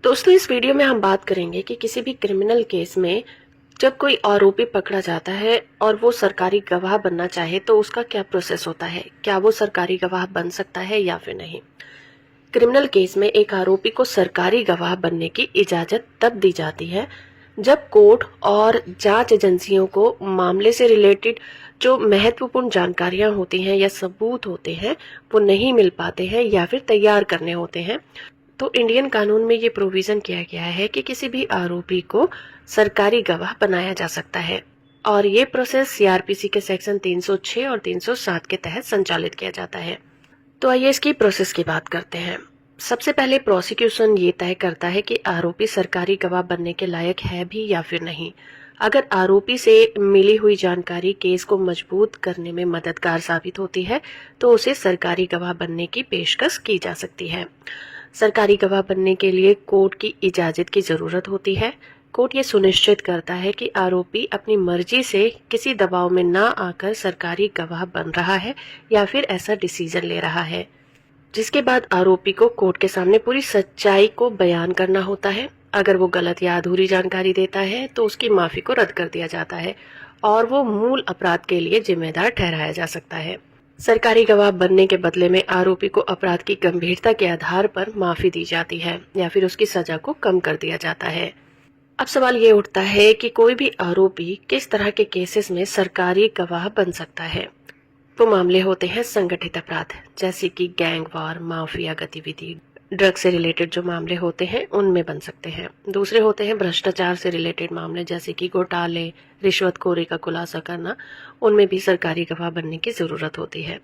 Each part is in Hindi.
दोस्तों, इस वीडियो में हम बात करेंगे कि किसी भी क्रिमिनल केस में जब कोई आरोपी पकड़ा जाता है और वो सरकारी गवाह बनना चाहे तो उसका क्या प्रोसेस होता है। क्या वो सरकारी गवाह बन सकता है या फिर नहीं। क्रिमिनल केस में एक आरोपी को सरकारी गवाह बनने की इजाजत तब दी जाती है जब कोर्ट और जांच एजेंसियों को मामले से रिलेटेड जो महत्वपूर्ण जानकारियां होती हैं या सबूत होते हैं वो नहीं मिल पाते हैं या फिर तैयार करने होते हैं। तो इंडियन कानून में ये प्रोविजन किया गया है कि किसी भी आरोपी को सरकारी गवाह बनाया जा सकता है और ये प्रोसेस सीआरपीसी के सेक्शन 306 और 307 के तहत संचालित किया जाता है। तो आइए इसकी प्रोसेस की बात करते हैं। सबसे पहले प्रोसिक्यूशन ये तय करता है कि आरोपी सरकारी गवाह बनने के लायक है भी या फिर नहीं। अगर आरोपी से मिली हुई जानकारी केस को मजबूत करने में मददगार साबित होती है तो उसे सरकारी गवाह बनने की पेशकश की जा सकती है। सरकारी गवाह बनने के लिए कोर्ट की इजाजत की जरूरत होती है। कोर्ट ये सुनिश्चित करता है कि आरोपी अपनी मर्जी से किसी दबाव में ना आकर सरकारी गवाह बन रहा है या फिर ऐसा डिसीजन ले रहा है, जिसके बाद आरोपी को कोर्ट के सामने पूरी सच्चाई को बयान करना होता है। अगर वो गलत या अधूरी जानकारी देता है तो उसकी माफी को रद्द कर दिया जाता है और वो मूल अपराध के लिए जिम्मेदार ठहराया जा सकता है। सरकारी गवाह बनने के बदले में आरोपी को अपराध की गंभीरता के आधार पर माफी दी जाती है या फिर उसकी सजा को कम कर दिया जाता है। अब सवाल ये उठता है कि कोई भी आरोपी किस तरह के केसेस में सरकारी गवाह बन सकता है। वो मामले होते हैं संगठित अपराध जैसे कि गैंग वॉर, माफिया गतिविधि, ड्रग से रिलेटेड जो मामले होते हैं उनमें बन सकते हैं। दूसरे होते हैं भ्रष्टाचार से रिलेटेड मामले जैसे कि घोटाले, रिश्वतखोरी का खुलासा करना, उनमें भी सरकारी गवाह बनने की जरूरत होती है।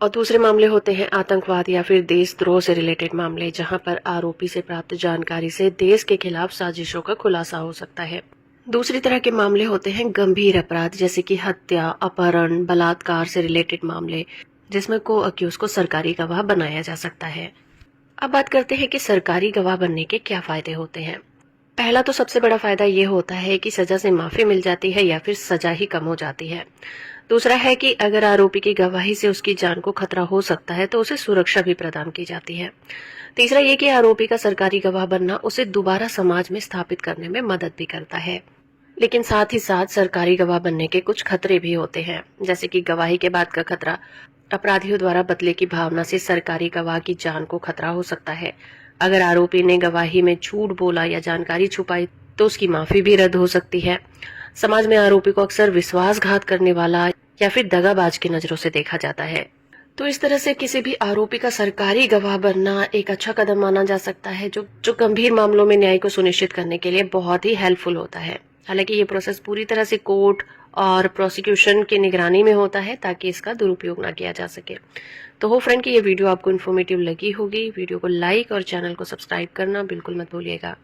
और दूसरे मामले होते हैं आतंकवाद या फिर देशद्रोह से रिलेटेड मामले, जहां पर आरोपी से प्राप्त जानकारी से देश के खिलाफ साजिशों का खुलासा हो सकता है। दूसरी तरह के मामले होते हैं गंभीर अपराध जैसे कि हत्या, अपहरण, बलात्कार से रिलेटेड मामले, जिसमें को अक्यूज को सरकारी गवाह बनाया जा सकता है। अब बात करते हैं कि सरकारी गवाह बनने के क्या फायदे होते हैं। पहला तो सबसे बड़ा फायदा ये होता है कि सजा से माफी मिल जाती है या फिर सजा ही कम हो जाती है। दूसरा है कि अगर आरोपी की गवाही से उसकी जान को खतरा हो सकता है तो उसे सुरक्षा भी प्रदान की जाती है। तीसरा ये कि आरोपी का सरकारी गवाह बनना उसे दोबारा समाज में स्थापित करने में मदद भी करता है। लेकिन साथ ही साथ सरकारी गवाह बनने के कुछ खतरे भी होते हैं, जैसे कि गवाही के बाद का खतरा। अपराधियों द्वारा बदले की भावना से सरकारी गवाह की जान को खतरा हो सकता है। अगर आरोपी ने गवाही में झूठ बोला या जानकारी छुपाई तो उसकी माफी भी रद्द हो सकती है। समाज में आरोपी को अक्सर विश्वासघात करने वाला या फिर दगाबाज की नजरों से देखा जाता है। तो इस तरह से किसी भी आरोपी का सरकारी गवाह बनना एक अच्छा कदम माना जा सकता है जो गंभीर मामलों में न्याय को सुनिश्चित करने के लिए बहुत ही हेल्पफुल होता है। हालांकि ये प्रोसेस पूरी तरह से कोर्ट और प्रोसिक्यूशन की निगरानी में होता है ताकि इसका दुरुपयोग ना किया जा सके। तो हो फ्रेंड कि ये वीडियो आपको इन्फॉर्मेटिव लगी होगी। वीडियो को लाइक और चैनल को सब्सक्राइब करना बिल्कुल मत भूलिएगा।